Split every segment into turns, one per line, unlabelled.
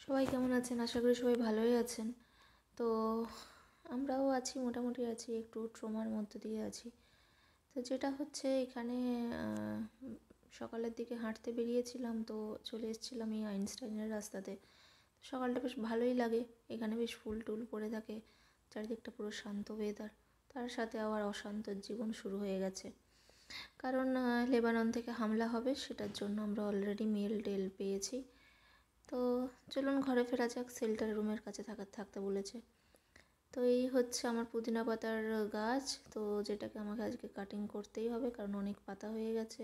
সবাই কেমন আছেন? আশা করি সবাই ভালোই আছেন। তো আমরাও আছি, মোটামুটি আছি, একটু ট্রমার মধ্যে দিয়ে আছি। তো যেটা হচ্ছে এখানে সকালের দিকে হাঁটতে বেরিয়েছিলাম, তো চলে এসেছিলাম এই আইনস্টাইনের রাস্তাতে। সকালটা বেশ ভালোই লাগে, এখানে বেশ ফুল টুল পড়ে থাকে, চারিদিকটা পুরো শান্ত ওয়েদার। তার সাথে আবার অশান্ত জীবন শুরু হয়ে গেছে, কারণ লেবানন থেকে হামলা হবে, সেটার জন্য আমরা অলরেডি মেল টেল পেয়েছি। তো চলুন ঘরে ফেরা যাক, শেল্টার রুমের কাছে থাকতে বলেছে। তো এই হচ্ছে আমার পুদিনা পাতার গাছ, তো যেটাকে আমাকে আজকে কাটিং করতেই হবে, কারণ অনেক পাতা হয়ে গেছে।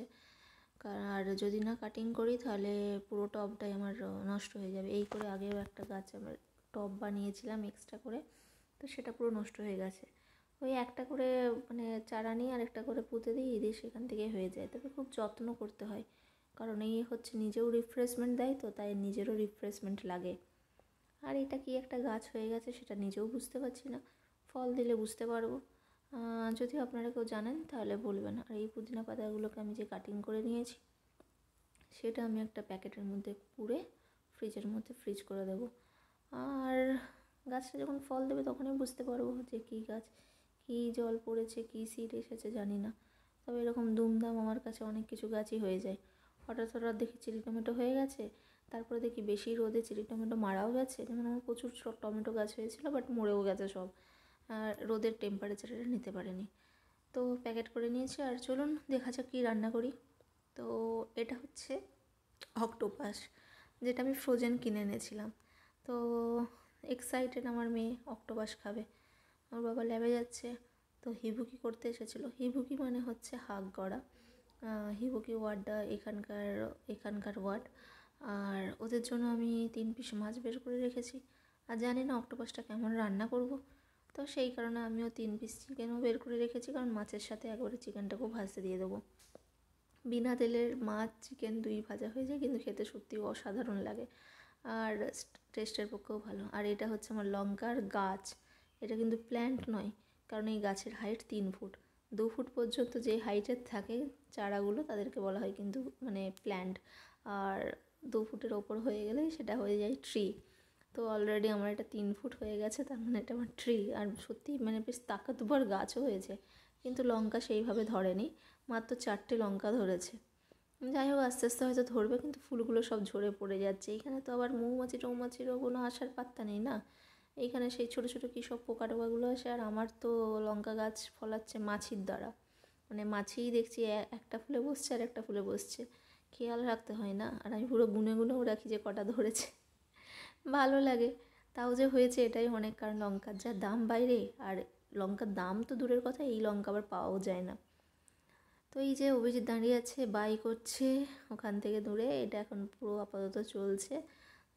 আর যদি না কাটিং করি তাহলে পুরো টবটাই আমার নষ্ট হয়ে যাবে। এই করে আগেও একটা গাছ আমার টব বানিয়েছিলাম এক্সট্রা করে, তো সেটা পুরো নষ্ট হয়ে গেছে। ওই একটা করে মানে চারা নিয়ে আর একটা করে পুঁতে দিই, দিয়ে সেখান থেকে হয়ে যায়। তবে খুব যত্ন করতে হয়, কারণ এই হচ্ছে নিজেও রিফ্রেশমেন্ট দেয়, তো তাই নিজেরও রিফ্রেশমেন্ট লাগে। আর এটা কি একটা গাছ হয়ে গেছে সেটা নিজেও বুঝতে পারছি না, ফল দিলে বুঝতে পারবো। যদি আপনারা কেউ জানেন তাহলে বলবেন। আর এই পুদিনা পাতাগুলোকে আমি যে কাটিং করে নিয়েছি, সেটা আমি একটা প্যাকেটের মধ্যে পুরে ফ্রিজের মধ্যে ফ্রিজ করে দেবো। আর গাছটা যখন ফল দেবে তখনই বুঝতে পারবো যে কী গাছ, কী জল পড়েছে, কী সিড এসেছে জানি না। তবে এরকম দুমদাম আমার কাছে অনেক কিছু গাছই হয়ে যায়। হঠাৎ হঠাৎ দেখি চিলি টমেটো হয়ে গেছে, তারপরে দেখি বেশি রোদে চিলি টমেটো মারাও গেছে। যেমন আমার প্রচুর টমেটো গাছ হয়েছিল, বাট মরেও গেছে সব, আর রোদের টেম্পারেচারটা নিতে পারেনি। তো প্যাকেট করে নিয়েছি, আর চলুন দেখা যাক কী রান্না করি। তো এটা হচ্ছে অক্টোপাস, যেটা আমি ফ্রোজেন কিনে এনেছিলাম। তো এক্সাইটেড আমার মেয়ে, অক্টোপাস খাবে। ওর বাবা ল্যাবে যাচ্ছে, তো হিবুকি করতে এসেছিলো। হিবুকি মানে হচ্ছে হাগ গড়া। হিবুকি ওয়ার্ডটা এখানকার ওয়ার্ড। আর ওদের জন্য আমি 3 পিস মাছ বের করে রেখেছি। আর জানি না অক্টোপাসটা কেমন রান্না করব, তো সেই কারণে আমিও 3 পিস চিকেনও বের করে রেখেছি, কারণ মাছের সাথে একবারে চিকেনটাকেও ভাজতে দিয়ে দেবো। বিনা তেলের মাছ চিকেন দুই ভাজা হয়ে যায়, কিন্তু খেতে সত্যিই অসাধারণ লাগে, আর টেস্টের পক্ষেও ভালো। আর এটা হচ্ছে আমার লঙ্কার গাছ, এটা কিন্তু প্ল্যান্ট নয়, কারণ এই গাছের হাইট 3 ফুট। 2 ফুট পর্যন্ত যে হাইটের থাকে চারাগুলো, তাদেরকে বলা হয় কিন্তু মানে প্ল্যান্ট। আর 2 ফুটের ওপর হয়ে গেলেই সেটা হয়ে যায় ট্রি। তো অলরেডি আমার এটা 3 ফুট হয়ে গেছে, তার মানে এটা আমার ট্রি। আর সত্যি মানে বেশ তাকাতবার গাছও হয়েছে, কিন্তু লঙ্কা সেইভাবে ধরেনি, মাত্র 4টে লঙ্কা ধরেছে। যাই হোক, আস্তে আস্তে হয়তো ধরবে, কিন্তু ফুলগুলো সব ঝরে পড়ে যাচ্ছে। এখানে তো আবার মৌমাছিরও কোনো আসার পাত্তা নেই না। এইখানে সেই ছোটো ছোটো কী সব পোকা টোকাগুলো আসে, আর আমার তো লঙ্কা গাছ ফলাচ্ছে মাছির দ্বারা। মানে মাছিই দেখছি একটা ফুলে বসছে আর একটা ফুলে বসছে, খেয়াল রাখতে হয় না। আর আমি পুরো গুনে গুনেও রাখি যে কটা ধরেছে। ভালো লাগে, তাও যে হয়েছে এটাই অনেক, কারণ লঙ্কার যা দাম বাইরে। আর লঙ্কার দাম তো দূরের কথা, এই লঙ্কা আবার পাওয়াও যায় না। তো এই যে অভিজিৎ দাঁড়িয়ে আছে, বাই করছে ওখান থেকে দূরে। এটা এখন পুরো আপাতত চলছে,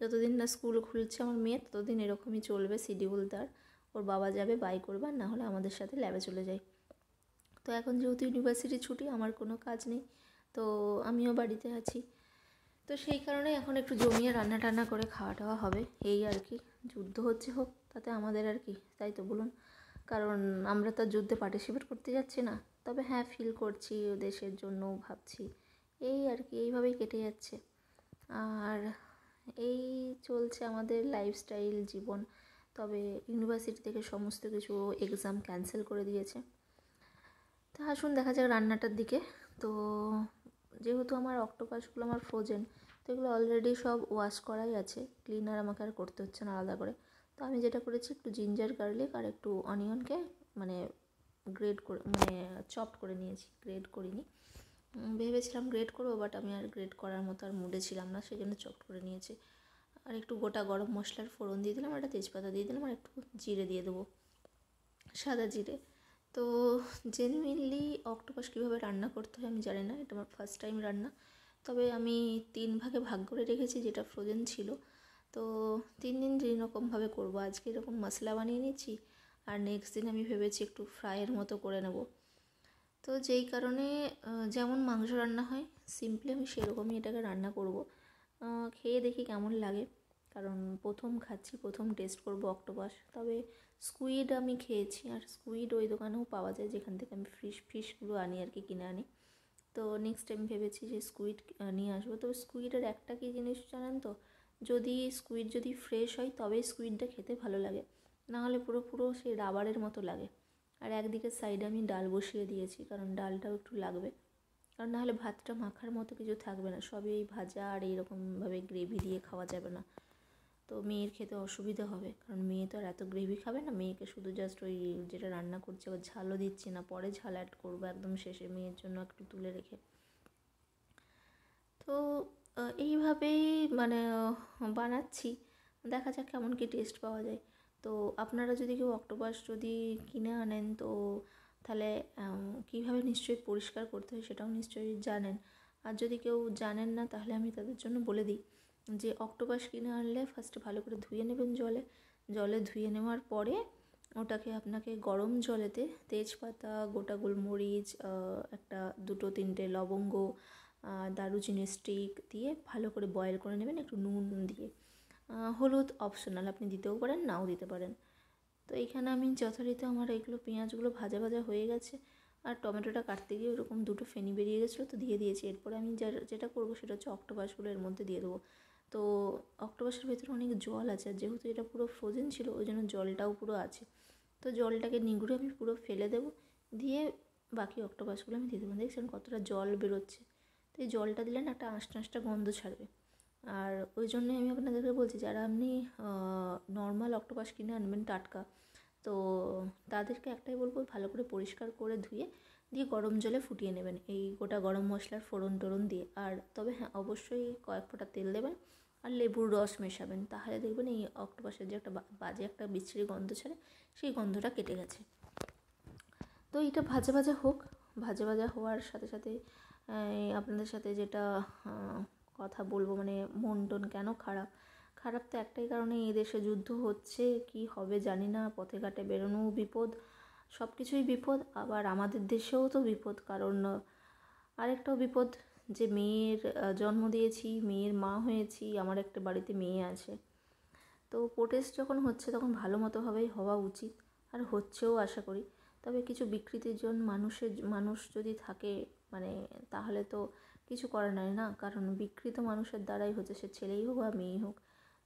যতদিন না স্কুল খুলছে আমার মেয়ে, ততদিন এরকমই চলবে শিডিউল তার। ওর বাবা যাবে বাই করবে, না হলে আমাদের সাথে ল্যাবে চলে যায়। তো এখন যেহেতু ইউনিভার্সিটি ছুটি, আমার কোনো কাজ নেই, তো আমিও বাড়িতে আছি। তো সেই কারণে এখন একটু জমিয়ে রান্না টান্না করে খাওয়া টাওয়া হবে, এই আর কি। যুদ্ধ হচ্ছে হোক, তাতে আমাদের আর কি, তাই তো বলুন। কারণ আমরা তো যুদ্ধে পার্টিসিপেট করতে যাচ্ছি না, তবে হ্যাঁ ফিল করছি দেশের জন্যও ভাবছি, এই আর কি, এইভাবেই কেটে যাচ্ছে। আর এই চলছে আমাদের লাইফস্টাইল জীবন। তবে ইউনিভার্সিটি থেকে সমস্ত কিছু এক্সাম ক্যান্সেল করে দিয়েছে। তা আসুন দেখা যাক রান্নাটার দিকে। তো যেহেতু আমার অক্টোপাসগুলো আমার ফ্রোজেন, তো এগুলো অলরেডি সব ওয়াশ করাই আছে, ক্লিনার আমাকে আর করতে হচ্ছে না আলাদা করে। তো আমি যেটা করেছি, একটু জিঞ্জার গার্লিক আর একটু অনিয়নকে মানে গ্রেড করে মানে চপড করে নিয়েছি, গ্রেড করিনি। ভেবেছিলাম গ্রেড করবো, বাট আমি আর গ্রেড করার মতো আর মুডে ছিলাম না, সেই জন্য চপড করে নিয়েছি। আর একটু গোটা গরম মশলার ফোড়ন দিয়ে দিলাম, আর একটা তেজপাতা দিয়ে দিলাম, আর একটু জিরে দিয়ে দেবো, সাদা জিরে। তো জেনুইনলি অক্টোপাস কীভাবে রান্না করতে হয় আমি জানি না, এটা আমার ফার্স্ট টাইম রান্না। তবে আমি 3 ভাগে ভাগ করে রেখেছি, যেটা ফ্রোজেন ছিল। তো 3 দিন যেরকমভাবে করবো, আজকে এরকম মশলা বানিয়ে নিচ্ছি, আর নেক্সট দিন আমি ভেবেছি একটু ফ্রাইয়ের মতো করে নেব। তো যেই কারণে যেমন মাংস রান্না হয় সিম্পলি, আমি সেরকমই এটাকে রান্না করব। খেয়ে দেখি কেমন লাগে, কারণ প্রথম খাচ্ছি, প্রথম টেস্ট করব অক্টোপাস। তবে স্কুইড আমি খেয়েছি, আর স্কুইড ওই দোকানেও পাওয়া যায় যেখান থেকে আমি ফিশগুলো আনি আর কি, কিনে আনি। তো নেক্সট টাইম ভেবেছি যে স্কুইড নিয়ে আসবো। তো স্কুইডের একটা কী জিনিস জানেন তো, যদি স্কুইড যদি ফ্রেশ হয় তবেই স্কুইডটা খেতে ভালো লাগে, নাহলে পুরো সেই রাবারের মতো লাগে। আর একদিকে সাইডে আমি ডাল বসিয়ে দিয়েছি, কারণ ডালটাও একটু লাগবে, কারণ নাহলে ভাতটা মাখার মতো কিছু থাকবে না, সবই এই ভাজা আর এইরকমভাবে গ্রেভি দিয়ে খাওয়া যাবে না। তো মেয়ের খেতে অসুবিধা হবে, কারণ মেয়ে তো আর এত গ্রেভি খাবে না। মেয়েকে শুধু জাস্ট ওই যেটা রান্না করছে আবার ঝালও দিচ্ছি না, পরে ঝাল অ্যাড করবো একদম শেষে মেয়ের জন্য একটু তুলে রেখে। তো এইভাবেই মানে বানাচ্ছি, দেখা যাক কেমন কি টেস্ট পাওয়া যায়। তো আপনারা যদি কেউ অক্টোপাস যদি কিনে আনেন তো তাহলে কীভাবে নিশ্চয়ই পরিষ্কার করতে হয় সেটাও নিশ্চয়ই জানেন। আর যদি কেউ জানেন না তাহলে আমি তাদের জন্য বলে দিই যে অক্টোপাস কিনে আনলে ফার্স্টে ভালো করে ধুয়ে নেবেন জলে ধুয়ে নেওয়ার পরে ওটাকে আপনাকে গরম জলেতে তেজপাতা, গোটা গোলমরিচ, একটা 2-3টে লবঙ্গ, দারুচিনি স্টিক দিয়ে ভালো করে বয়েল করে নেবেন একটু নুন দিয়ে। হলুদ অপশনাল, আপনি দিতেও পারেন নাও দিতে পারেন। তো এইখানে আমি যথারীতি আমার এইগুলো পেঁয়াজগুলো ভাজা হয়ে গেছে, আর টমেটোটা কাটতে গিয়ে ওরকম 2টো ফেনি বেরিয়ে গেছিলো তো দিয়ে দিয়েছি। এরপরে আমি যেটা করবো সেটা হচ্ছে অক্টোপাসগুলো এর মধ্যে দিয়ে দেবো। তো অক্টোপাসের ভেতরে অনেক জল আছে, আর যেহেতু এটা পুরো ফ্রোজেন ছিল ওই জন্য জলটাও পুরো আছে। তো জলটাকে নিংড়ে আমি পুরো ফেলে দেবো, দিয়ে বাকি অক্টোপাসগুলো আমি দিয়ে দেবো। দেখছেন কতটা জল বেরোচ্ছে। তো এই জলটা দিলে না একটা আঁশটা গন্ধ ছাড়বে। আর ওই জন্যই আমি আপনাদেরকে বলছি, যারা আপনি নর্মাল অক্টোপাস কিনে আনবেন টাটকা, তো তাদেরকে একটাই বলবো ভালো করে পরিষ্কার করে ধুয়ে দিয়ে গরম জলে ফুটিয়ে নেবেন এই গোটা গরম মশলার ফোড়ন দিয়ে। আর তবে হ্যাঁ, অবশ্যই কয়েক ফোঁটা তেল দেবেন আর লেবুর রস মেশাবেন, তাহলে দেখবেন এই অক্টোপাসের যে একটা বাজে একটা বিচ্ছিরি গন্ধ ছাড়ে সেই গন্ধটা কেটে গেছে। তো এটা ভাজা হোক, ভাজা হওয়ার সাথে সাথে আপনাদের সাথে যেটা কথা বলবো, মানে মন টন কেন খারাপ তো একটাই কারণে, এই দেশে যুদ্ধ হচ্ছে, কি হবে জানি না, পথে ঘাটে বেরোনোও বিপদ, সব কিছুই বিপদ। আবার আমাদের দেশেও তো বিপদ, কারণ আরেকটাও বিপদ যে মেয়ের জন্ম দিয়েছি, মেয়ের মা হয়েছি, আমার একটা বাড়িতে মেয়ে আছে। তো প্রোটেস্ট যখন হচ্ছে তখন ভালো মতোভাবেই হওয়া উচিত, আর হচ্ছেও আশা করি। তবে কিছু বিকৃতির জন্য মানুষ যদি থাকে মানে, তাহলে তো কিছু করার নাই না, কারণ বিকৃত মানুষের দ্বারাই হচ্ছে, সে ছেলেই হোক বা মেয়েই হোক।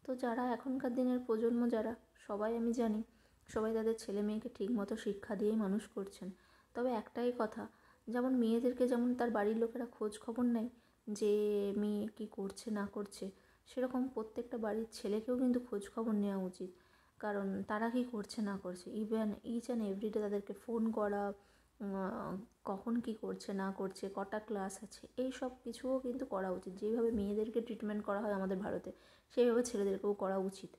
তো যারা এখনকার দিনের প্রজন্ম যারা সবাই আমি জানি সবাই তাদের ছেলে মেয়েকে ঠিকমতো শিক্ষা দিয়েই মানুষ করছেন। তবে একটাই কথা, যেমন মেয়েদেরকে যেমন তার বাড়ির লোকেরা খোঁজ খবর নেয় যে মেয়ে কী করছে না করছে, সেরকম প্রত্যেকটা বাড়ির ছেলেকেও কিন্তু খোঁজ খবর নেওয়া উচিত, কারণ তারা কী করছে না করছে, ইভেন ইচ অ্যান্ড এভরিডে তাদেরকে ফোন করা, কখন কী করছে না করছে, কটা ক্লাস আছে, এই সব কিছুও কিন্তু করা উচিত। যেইভাবে মেয়েদেরকে ট্রিটমেন্ট করা হয় আমাদের ভারতে, সেইভাবে ছেলেদেরকেও করা উচিত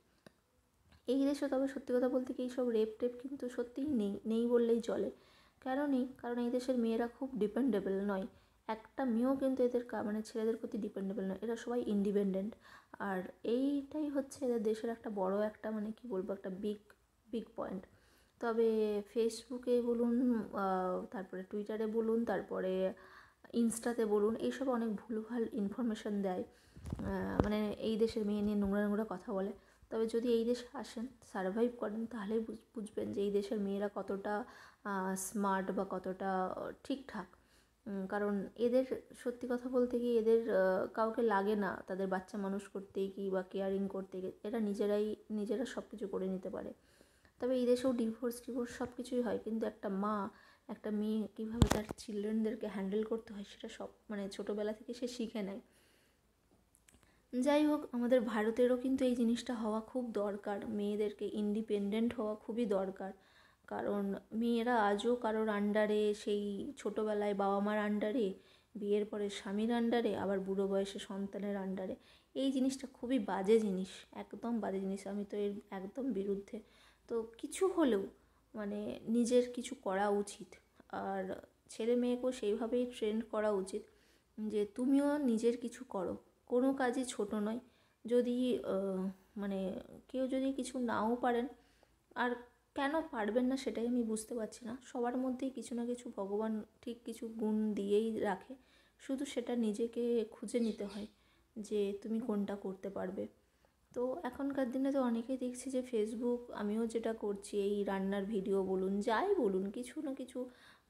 এই দেশে। তবে সত্যি কথা বলতে কি, এইসব রেপ কিন্তু সত্যিই নেই বললেই চলে। কেন নেই? কারণ এই দেশের মেয়েরা খুব ডিপেন্ডেবল নয়, একটা মেয়েও কিন্তু এদের মানে ছেলেদের প্রতি ডিপেন্ডেবল নয়, এরা সবাই ইন্ডিপেন্ডেন্ট। আর এইটাই হচ্ছে এদের দেশের একটা বড় একটা মানে কি বলবো, একটা বিগ পয়েন্ট। তবে ফেসবুকে বলুন, তারপরে টুইটারে বলুন, তারপরে ইনস্টাতে বলুন, এইসব অনেক ভুলভাল ইনফরমেশান দেয়, মানে এই দেশের মেয়ে নিয়ে নোংরা কথা বলে। তবে যদি এই দেশে আসেন, সারভাইভ করেন, তাহলেই বুঝবেন যে এই দেশের মেয়েরা কতটা স্মার্ট বা কতটা ঠিকঠাক। কারণ এদের সত্যি কথা বলতে কি, এদের কাউকে লাগে না তাদের বাচ্চা মানুষ করতে কি বা কেয়ারিং করতে, এরা নিজেরা সব কিছু করে নিতে পারে। তবে এই দেশেও ডিভোর্স সব কিছুই হয়, কিন্তু একটা মেয়ে কীভাবে তার চিলড্রেনদেরকে হ্যান্ডেল করতে হয় সেটা সব মানে ছোটোবেলা থেকে সে শিখে নেয়। যাই হোক, আমাদের ভারতেরও কিন্তু এই জিনিসটা হওয়া খুব দরকার, মেয়েদেরকে ইন্ডিপেন্ডেন্ট হওয়া খুবই দরকার। কারণ মেয়েরা আজও কারোর আন্ডারে, সেই ছোটোবেলায় বাবা মার আন্ডারে, বিয়ের পরে স্বামীর আন্ডারে, আবার বুড়ো বয়সে সন্তানের আন্ডারে, এই জিনিসটা খুবই বাজে জিনিস, একদম বাজে জিনিস। আমি তো এর একদম বিরুদ্ধে। তো কিছু হলেও মানে নিজের কিছু করা উচিত, আর ছেলে মেয়েকেও সেইভাবেই ট্রেন করা উচিত যে তুমিও নিজের কিছু করো, কোনো কাজই ছোট নয়। যদি মানে কেউ যদি কিছু নাও পারেন, আর কেন পারবেন না সেটাই আমি বুঝতে পারছি না। সবার মধ্যেই কিছু না কিছু ভগবান ঠিক কিছু গুণ দিয়েই রাখে, শুধু সেটা নিজেকে খুঁজে নিতে হয় যে তুমি কোনটা করতে পারবে। তো এখনকার দিনে তো অনেকেই দেখছি যে ফেসবুক, আমিও যেটা করছি, এই রান্নার ভিডিও বলুন, যাই বলুন, কিছু না কিছু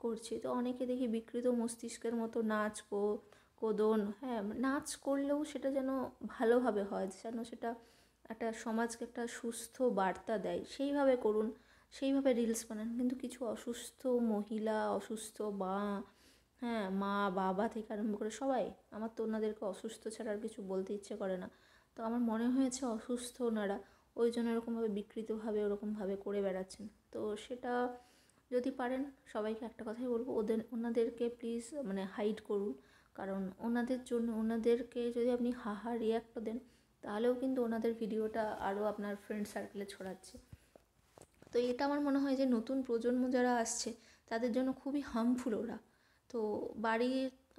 করছি, তো অনেকে দেখি বিকৃত মস্তিষ্কের মতো নাচবো, কোদন, হ্যাঁ নাচ করলেও সেটা যেন ভালোভাবে হয়, যেন সেটা একটা সমাজকে একটা সুস্থ বার্তা দেয়, সেইভাবে করুন, সেইভাবে রিলস বানান। কিন্তু কিছু অসুস্থ মহিলা, অসুস্থ মা, হ্যাঁ মা বাবা থেকে আরম্ভ করে সবাই, আমার তো ওনাদেরকে অসুস্থ ছাড়া আর কিছু বলতে ইচ্ছে করে না। তো আমার মনে হয়েছে অসুস্থ ওনারা, ওই জন্য এরকমভাবে বিকৃতভাবে ওরকমভাবে করে বেড়াচ্ছেন। তো সেটা যদি পারেন, সবাইকে একটা কথাই বলবো, ওনাদেরকে প্লিজ মানে হাইড করুন। কারণ ওনাদের জন্য, ওনাদেরকে যদি আপনি হাহা রিয়াক্ট দেন, তাহলেও কিন্তু ওনাদের ভিডিওটা আরও আপনার ফ্রেন্ড সার্কেলে ছড়াচ্ছে। তো এটা আমার মনে হয় যে নতুন প্রজন্ম যারা আসছে তাদের জন্য খুবই হার্মফুল ওরা। তো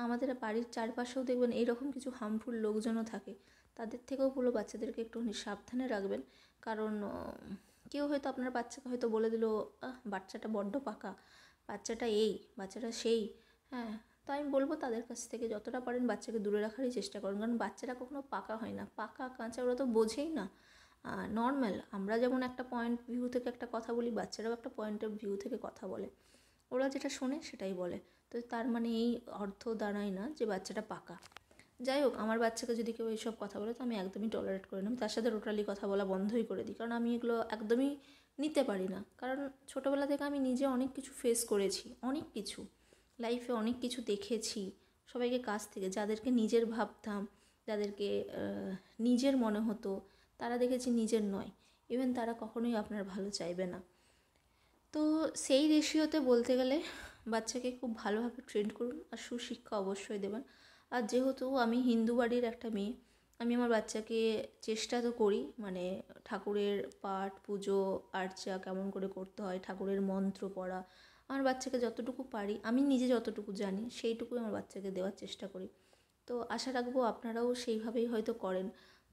আমাদের বাড়ির চারপাশেও দেখবেন এইরকম কিছু হার্মফুল লোকজনও থাকে, তাদের থেকেও বলো বাচ্চাদেরকে একটুখানি সাবধানে রাখবেন। কারণ কেউ হয়তো আপনার বাচ্চাকে হয়তো বলে দিল, বাচ্চাটা বড্ড পাকা, বাচ্চাটা এই, বাচ্চাটা সেই, হ্যাঁ। তো আমি বলবো তাদের কাছ থেকে যতটা পারেন বাচ্চাকে দূরে রাখারই চেষ্টা করুন। কারণ বাচ্চারা কখনো পাকা হয় না, পাকা কাঁচা ওরা তো বোঝেই না। নর্মাল আমরা যেমন একটা পয়েন্ট ভিউ থেকে একটা কথা বলি, বাচ্চারাও একটা পয়েন্ট অফ ভিউ থেকে কথা বলে, ওরা যেটা শোনে সেটাই বলে। তো তার মানে এই অর্থ দাঁড়ায় না যে বাচ্চাটা পাকা। যাই হোক, আমার বাচ্চাকে যদি কেউ এইসব কথা বলে তো আমি একদমই টলারেট করি না, আমি তার সাথে টোটালি কথা বলা বন্ধই করে দিই। কারণ আমি এগুলো একদমই নিতে পারি না। কারণ ছোটোবেলা থেকে আমি নিজে অনেক কিছু ফেস করেছি, অনেক কিছু লাইফে অনেক কিছু দেখেছি সবাইকে কাছ থেকে, যাদেরকে নিজের ভাবতাম, যাদেরকে নিজের মনে হতো, তারা দেখেছি নিজের নয়। ইভেন তারা কখনোই আপনার ভালো চাইবে না। তো সেই রেশিওতে বলতে গেলে বাচ্চাকে খুব ভালোভাবে ট্রেন করুন, আর সুশিক্ষা অবশ্যই দেবেন। আর যেহেতু আমি হিন্দু বাড়ির একটা মেয়ে, আমি আমার বাচ্চাকে চেষ্টা তো করি, মানে ঠাকুরের পাঠ পুজো আর্চা কেমন করে করতে হয়, ঠাকুরের মন্ত্র পড়া, আমার বাচ্চাকে যতটুকু পারি, আমি নিজে যতটুকু জানি সেইটুকুই আমার বাচ্চাকে দেওয়ার চেষ্টা করি। তো আশা রাখবো আপনারাও সেইভাবেই হয়তো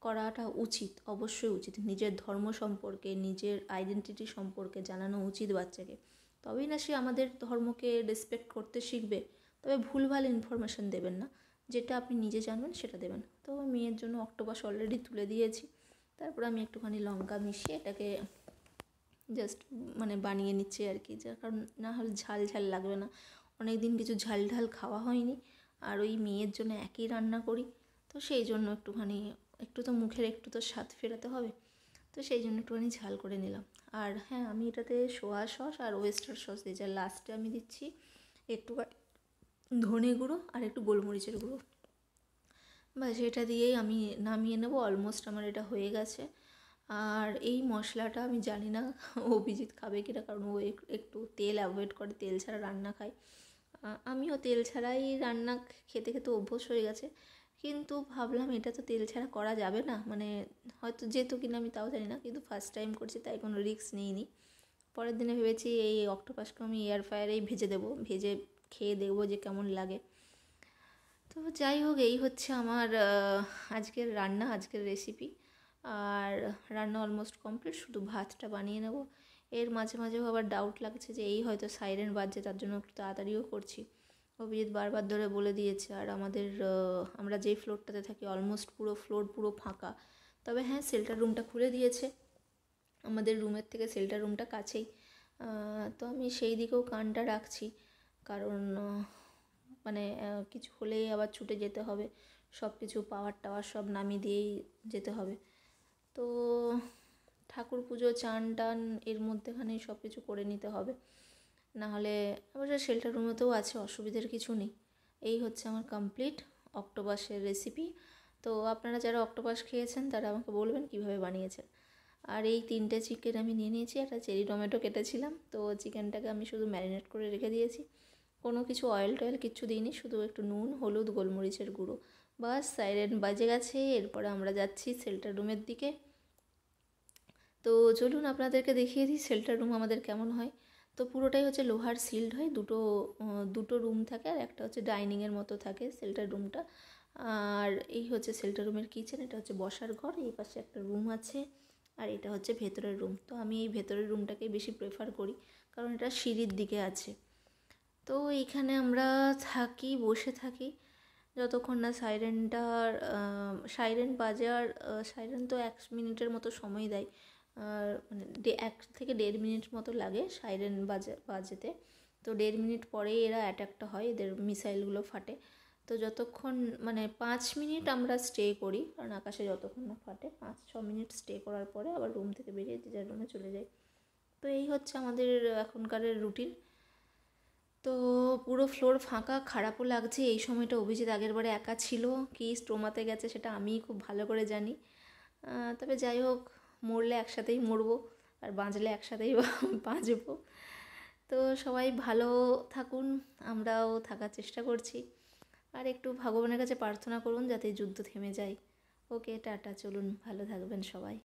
করাটা উচিত, অবশ্যই উচিত। নিজের ধর্ম সম্পর্কে, নিজের আইডেন্টিটি সম্পর্কে জানানো উচিত বাচ্চাকে, তবেই না সে আমাদের ধর্মকে রেসপেক্ট করতে শিখবে। তবে ভুলভাল ইনফরমেশান দেবেন না, যেটা আপনি নিজে জানবেন সেটা দেবেন। তো মেয়ের জন্য অক্টোপাস অলরেডি তুলে দিয়েছি, তারপর আমি একটুখানি লঙ্কা মিশিয়ে এটাকে জাস্ট মানে বানিয়ে নিচ্ছি আর কি, যার কারণ না হলে ঝাল ঝাল লাগবে না। অনেক দিন কিছু ঝাল ঢাল খাওয়া হয়নি, আর ওই মেয়ের জন্য একই রান্না করি, তো সেই জন্য একটুখানি, একটু তো মুখের একটু তো স্বাদ ফেরাতে হবে, তো সেই জন্য একটুখানি ঝাল করে নিলাম। আর হ্যাঁ, আমি এটাতে সোয়া সস আর ওয়েস্টার সস দিয়েছি, আর লাস্টে আমি দিচ্ছি একটু ধনে গুঁড়ো আর একটু গোলমরিচের গুঁড়ো, ব্যাস এটা দিয়েই আমি নামিয়ে নেব। অলমোস্ট আমার এটা হয়ে গেছে। আর এই মশলাটা আমি জানি না অভিজিৎ খাবে কিনা, কারণ ও একটু তেল অ্যাভয়েড করে, তেল ছাড়া রান্না খায়। আমিও তেল ছাড়াই রান্না খেতে খেতে অভ্যস হয়ে গেছে, কিন্তু ভাবলাম এটা তো তেল ছাড়া করা যাবে না, মানে হয়তো যেত কিনা আমি তাও জানি না, কিন্তু ফার্স্ট টাইম করছি তাই কোনো রিস্ক নিইনি। পরের দিনে ভেবেছি এই অক্টোপাসকে আমি এয়ার ফ্রায়ারেই ভেজে দেবো, ভেজে খেয়ে দেখবো যে কেমন লাগে। তো যাই হোক, এই হচ্ছে আমার আজকের রান্না, আজকের রেসিপি। আর রান্না অলমোস্ট কমপ্লিট, শুধু ভাতটা বানিয়ে নেব। এর মাঝে মাঝেও আবার ডাউট লাগছে যে এই হয়তো সাইরেন বাজছে, তার জন্য একটু তাড়াতাড়িও করছি। অভিজিৎ বারবার ধরে বলে দিয়েছে। আর আমরা যেই ফ্লোরটাতে থাকি অলমোস্ট পুরো ফ্লোর পুরো ফাঁকা। তবে হ্যাঁ, শেল্টার রুমটা খুলে দিয়েছে, আমাদের রুমের থেকে শেল্টার রুমটা কাছেই। তো আমি সেই দিকেও কানটা রাখছি, কারণ মানে কিছু হলেই আবার ছুটে যেতে হবে, সব কিছু পাওয়ার টাওয়ার সব নামিয়ে দিয়েই যেতে হবে। তো ঠাকুর পুজো চান টান এর মধ্যেখানেই সব কিছু করে নিতে হবে, নাহলে অবশ্য শেল্টার রুমেতেও আছে, অসুবিধার কিছু নেই। এই হচ্ছে আমার কমপ্লিট অক্টোপাসের রেসিপি। তো আপনারা যারা অক্টোপাস খেয়েছেন তারা আমাকে বলবেন কীভাবে বানিয়েছেন। আর এই 3টে চিকেন আমি নিয়ে নিয়েছি, একটা চেরি টমেটো কেটেছিলাম, তো চিকেনটাকে আমি শুধু ম্যারিনেট করে রেখে দিয়েছি, কোনো কিছু অয়েল টয়েল কিচ্ছু দিইনি, শুধু একটু নুন হলুদ গোলমরিচের গুঁড়ো, বাস সাইরেন বাজে গেছে। এরপরে আমরা যাচ্ছি শেল্টার রুমের দিকে। তো চলুন আপনাদেরকে দেখিয়ে দিই শেল্টার রুম আমাদের কেমন হয়। তো পুরোটাই হচ্ছে লোহার সিল্ড হয়, দুটো রুম থাকে, আর একটা হচ্ছে ডাইনিংয়ের মতো থাকে শেল্টার রুমটা। আর এই হচ্ছে শেল্টার রুমের কিচেন, এটা হচ্ছে বসার ঘর, এই পাশে একটা রুম আছে, আর এটা হচ্ছে ভেতরের রুম। তো আমি এই ভেতরের রুমটাকেই বেশি প্রেফার করি, কারণ এটা সিঁড়ির দিকে আছে। তো এইখানে আমরা থাকি, বসে থাকি যতক্ষণ না সাইরেন বাজে। আর সাইরেন তো 1 মিনিটের মতো সময় দেয়, আর মানে 1 থেকে 1.5 মিনিট মতো লাগে সাইরেন বাজেতে। তো 1.5 মিনিট পরেই এরা অ্যাটাকটা হয়, এদের মিসাইলগুলো ফাটে। তো যতক্ষণ মানে 5 মিনিট আমরা স্টে করি, কারণ আকাশে যতক্ষণ না ফাটে 5-6 মিনিট স্টে করার পরে আবার রুম থেকে বেরিয়ে যে যার রুমে চলে যাই। তো এই হচ্ছে আমাদের এখনকারের রুটিন। তো পুরো ফ্লোর ফাঁকা, খারাপও লাগছে এই সময়টা। অভিজিৎ আগের বারে একা ছিল, কি স্ট্রোমাতে গেছে সেটা আমিই খুব ভালো করে জানি। তবে যাই হোক, মরলে একসাথেই মরবো আর বাঁচলে একসাথেই বাঁচবো। তো সবাই ভালো থাকুন, আমরাও থাকার চেষ্টা করছি। আর একটু ভগবানের কাছে প্রার্থনা করুন যাতে যুদ্ধ থেমে যায়। ওকে, টাটা, চলুন, ভালো থাকবেন সবাই।